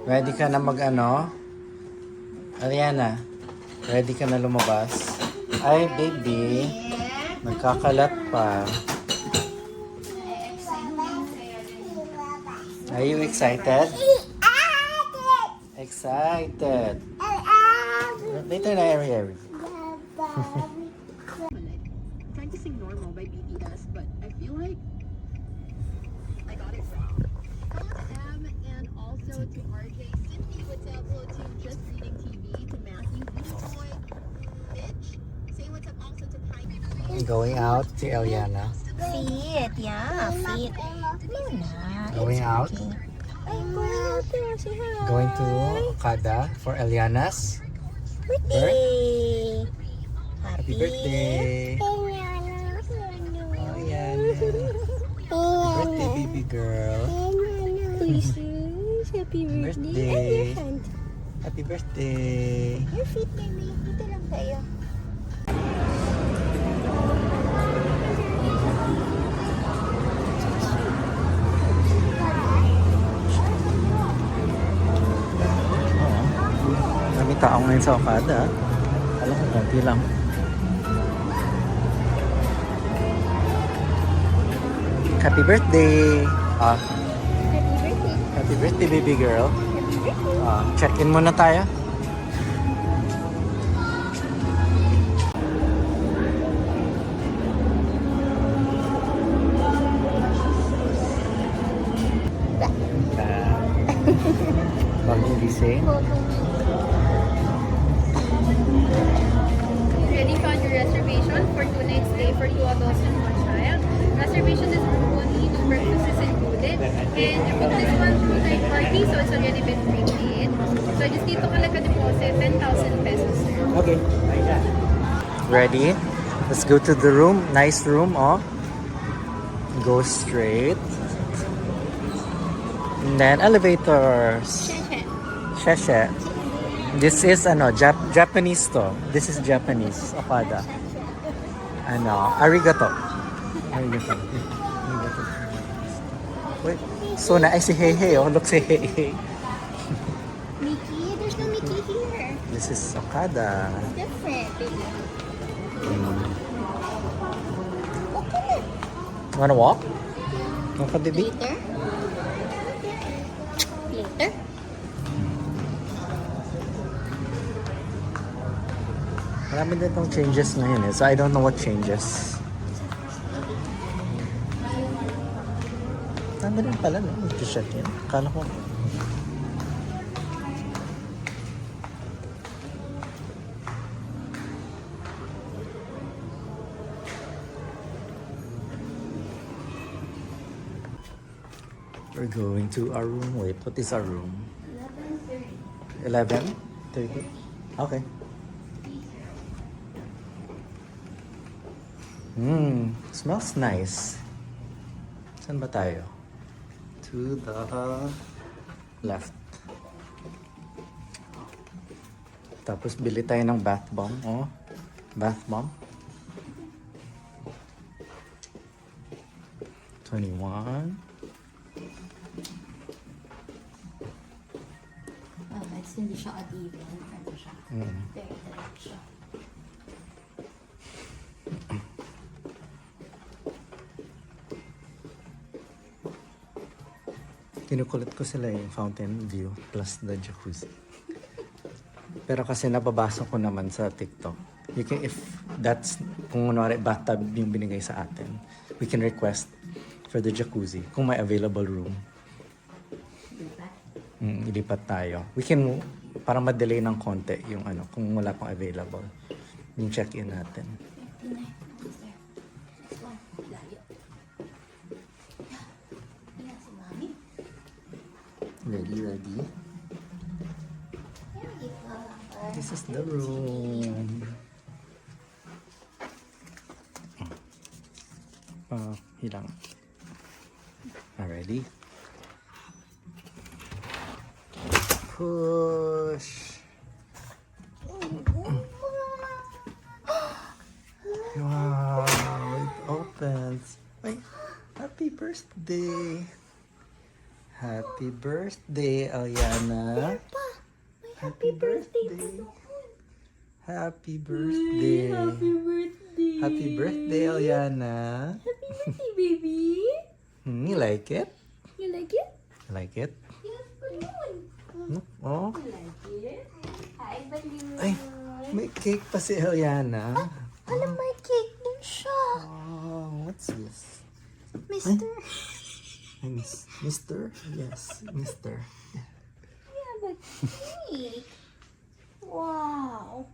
Ready ka na mag-ano? Ariana, ready ka na lumabas? Ay, baby. Nagkakalat pa. Are you excited? Excited. Later na, Ari. Trying to sing Normal by BTS, but I feel like I got it wrong. Hello to M and also to RJ, Cynthia, what's up? Hello to Just Reading TV, to Matthew, Boy, Mitch. Say what's up also to Prime. Going out to Eliana. Fit, yeah, fit. Going out. I'm going out there, say hi. Going to Okada for Eliana's Birthday. happy birthday. Oh, yeah. Birthday, baby girl. Happy birthday. Birthday. And your hand. Happy birthday. Your feet, baby. Dito lang tayo. Dami tao ngayon sa Okada. Alam ko, konti lang. Happy birthday! Happy birthday. Happy birthday, baby girl. Happy birthday. Check-in muna tayo. Bagong gising. Already found your reservation for 2 nights stay for 2 adults and 1 child. Reservation is room only, no breakfast is included. And you booked this one through third party, so it's already been prepaid. So just dito ka lang ka-deposit, 10,000 pesos, sir. Okay. Ready? Let's go to the room. Nice room, oh. Go straight. And then elevators. Sheshe. This is Japanese to. This is Japanese. Okada. Arigato. Arigato. Wait. So na si Hey. Oh, look si Hey. Mickey? There's no Mickey here. This is Okada. Different, baby. Wanna walk? Walk, baby? Later? Later? Marami din itong changes ngayon eh. So I don't know what changes. Nandun pala no? Mag-check in. Kala ko. We're going to our room. Wait, what is our room? 11:30. Okay. Smells nice. Saan ba tayo? To the left. Tapos bili tayo ng bath bomb. Oh, bath bomb. 21. It's hindi siya uneven. Ano siya? Very direct siya. Kinukulit ko sila yung fountain view plus the jacuzzi. Pero kasi nababasa ko naman sa TikTok. You can, if that's, kung kunwari bathtub yung binigay sa atin, we can request for the jacuzzi kung may available room. Ilipat tayo. We can, para ma-delay ng konti yung kung wala pang available. Yung check-in natin. Ready? This is the room. Hilang. Ready? Push. Wow, it opens. Wait, happy birthday. Happy birthday, Aliana. Happy birthday. Happy birthday. Happy birthday. Happy birthday, Aliana. Happy birthday, baby. You like it? You like it? You like it? Yes, balloon. Oh, You like it? Hi, balloon. ay, may cake pa si Aliana. Alam, may cake din siya. Oh, what's this? Mister. I miss Mr. Yes, Mr. Yeah, but cake. Wow.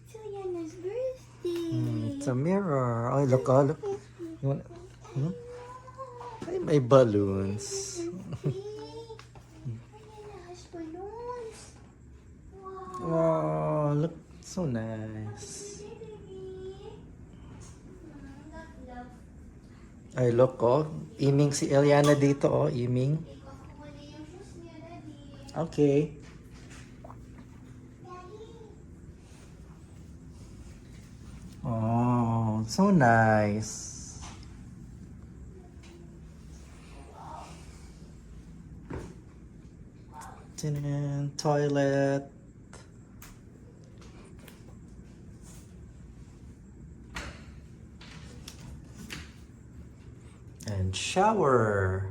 It's Aliana's birthday. It's a mirror. Oh, look, oh, look. You want, ay, may balloons. Aliana has balloons. Wow. Wow, look, so nice. Ay, look, oh. Iming si Eliana dito, oh. Iming. Okay. Oh, so nice. Tinan, toilet. And shower.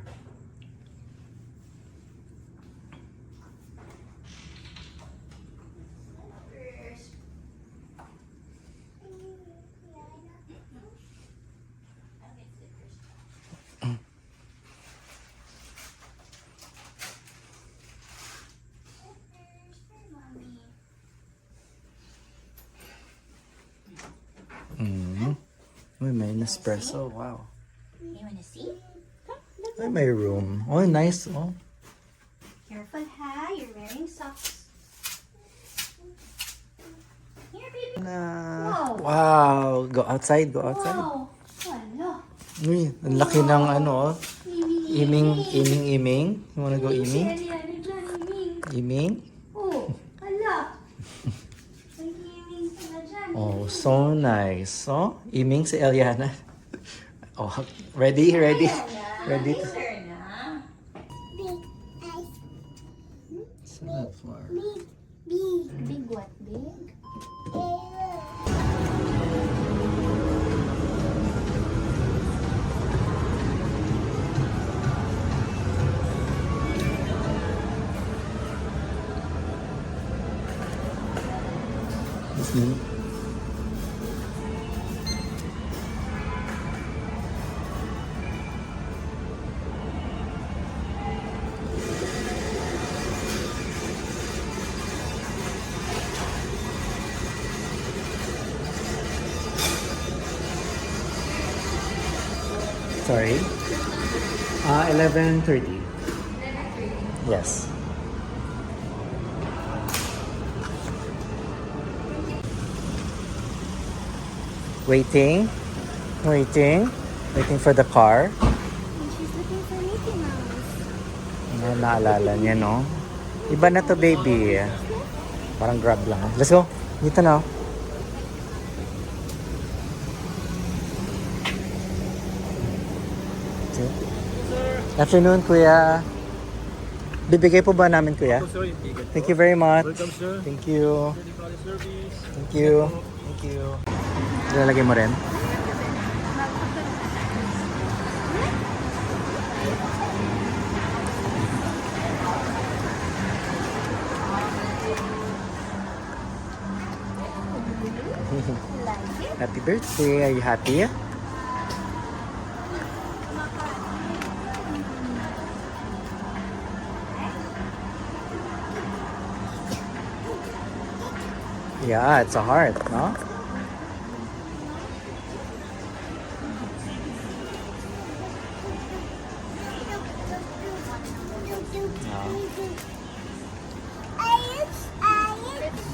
Uy, may Nespresso. Wow. You wanna see? Ay, may room. Oh, nice. Oh. Careful, ha? You're wearing socks. Here, baby. Na. Wow. Go outside. Go outside. Wow. Wala. Uy, ang laki ng ano. Oh. Iming. You wanna go iming? Aliana dyan, Iming. Iming? Oh, hala. May Iming sila dyan. Oh, so nice. Oh, iming si Eliana. Oh, ready? Ready? Ready? Turn na. Sunflower. Big what? Big? Sorry. 11:30. Yes. Waiting for the car. She's looking for Mickey Mouse. Naalala niya, no? Iba na to, baby. Parang grab lang. Let's go. Dito na. Afternoon, kuya. Bibigay po ba namin, kuya? Thank you very much. Welcome, sir. Thank you. Ready for the service. Thank you. Thank you. Ilalagay mo rin? Happy birthday. Are you happy? Yeah, it's a heart, no?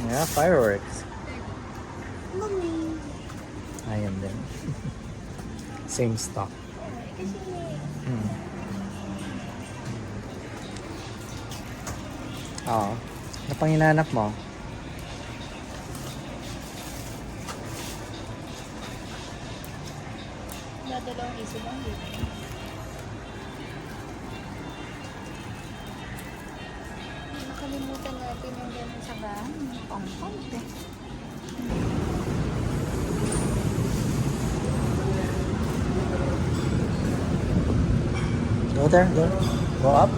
Yeah, fireworks. Ayan din. Same stock. Oo. Ano pang hinahanap mo? Dadalawang iso lang dito. nakakalimutan natin yung gano'n sa bahay. Pang-pump eh. Go there, go. Go up.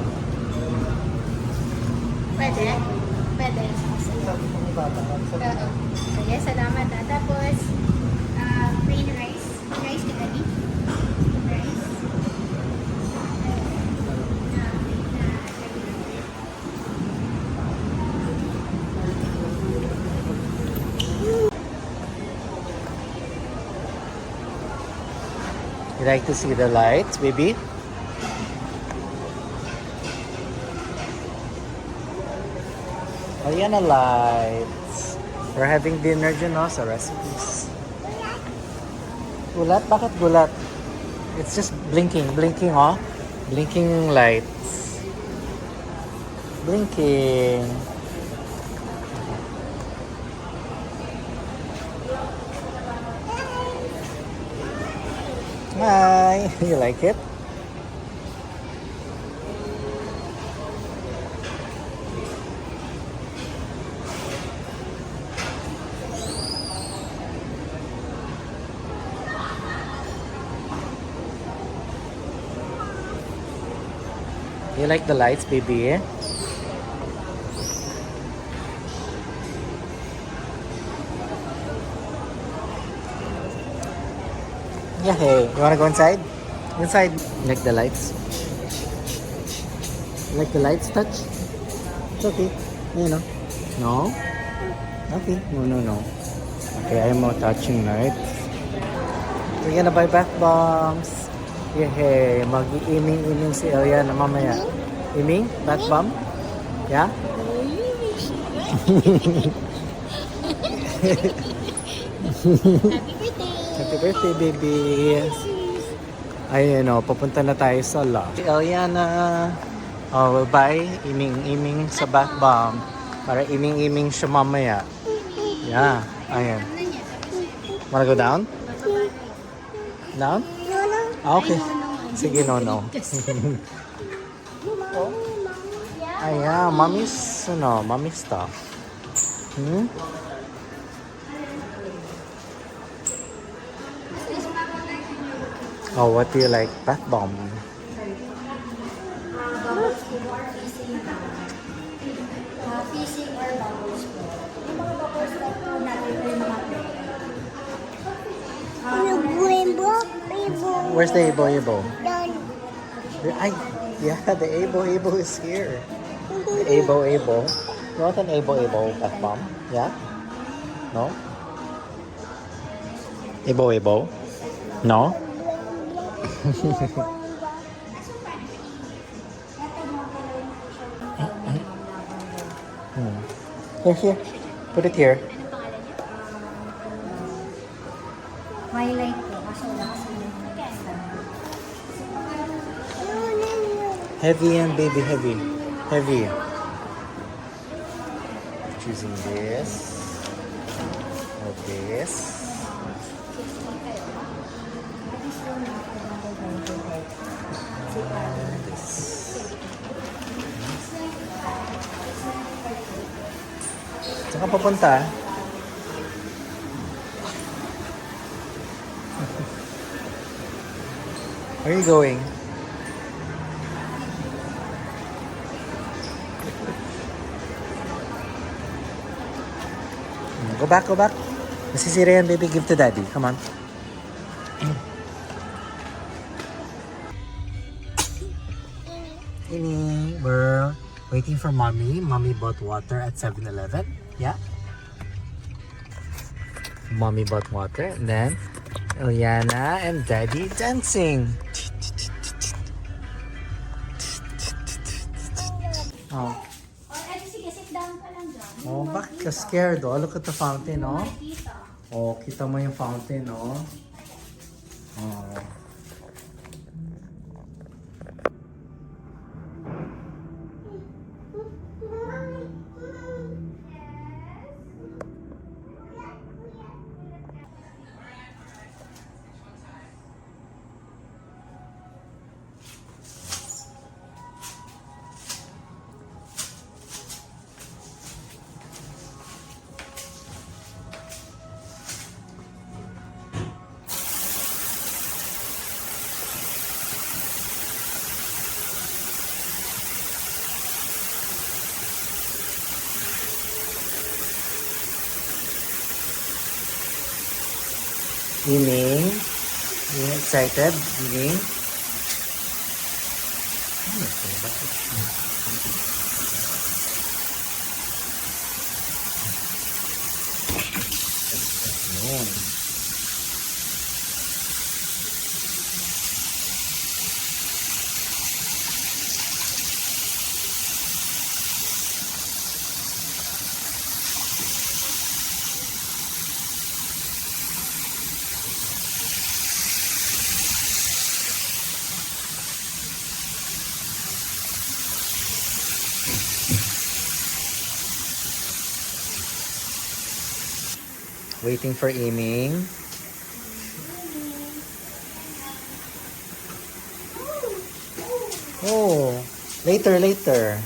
Pwede? Pwede. Oo. Sige, salamat na. Tapos, plain rice. Rice ka dali? Rice. You like to see the lights, baby? Ayan na lights. We're having dinner dyan, no? Sa recipes. Gulat? Bakit gulat? It's just blinking. Blinking, oh. Blinking lights. Blinking. Hi. You like it? You like the lights, baby? Yeah, hey. You wanna go inside? Inside. You like the lights? You like the lights touch? It's okay. You know. No? Okay. No. Okay, I'm not touching lights. We're gonna buy bath bombs. Yehey, mag-iiming-iming si Eliana mamaya. Iming? Bath bomb? Yeah? Happy birthday, baby! Ayun o, papunta na tayo sa lodge. Si Eliana, we'll buy iming-iming sa bath bomb para iming-iming siya mamaya. Yeah, ayun. Wanna go down? Down? Okay. Sige, no. Ayan, mommy's stuff. Oh, what do you like? Bath bomb. Fishing or bubbles po. Yung mga bubbles like natin yung mga Where's the Abo? Yeah, the Abo is here. The Abo. You want an Abo bath bomb? Yeah? No? Abo? No? Here. Put it here. Twilight po. Kaso wala kasi Heavy and baby heavy. Choosing this or this. Saan ka papunta? Where are you going? Go back. Nasisira yan, baby. Give to daddy. Come on. We're waiting for mommy. Mommy bought water at 7-Eleven. Yeah? Mommy bought water. And then, Eliana and daddy dancing. Oh. Sige, sit down ka lang dyan. Oh, bakit ka scared? Oh, look at the fountain, oh. Oh, kita mo yung fountain, oh. Oh. Yiming? You excited? Yiming? Yun. Waiting for Yiming. Oh, later.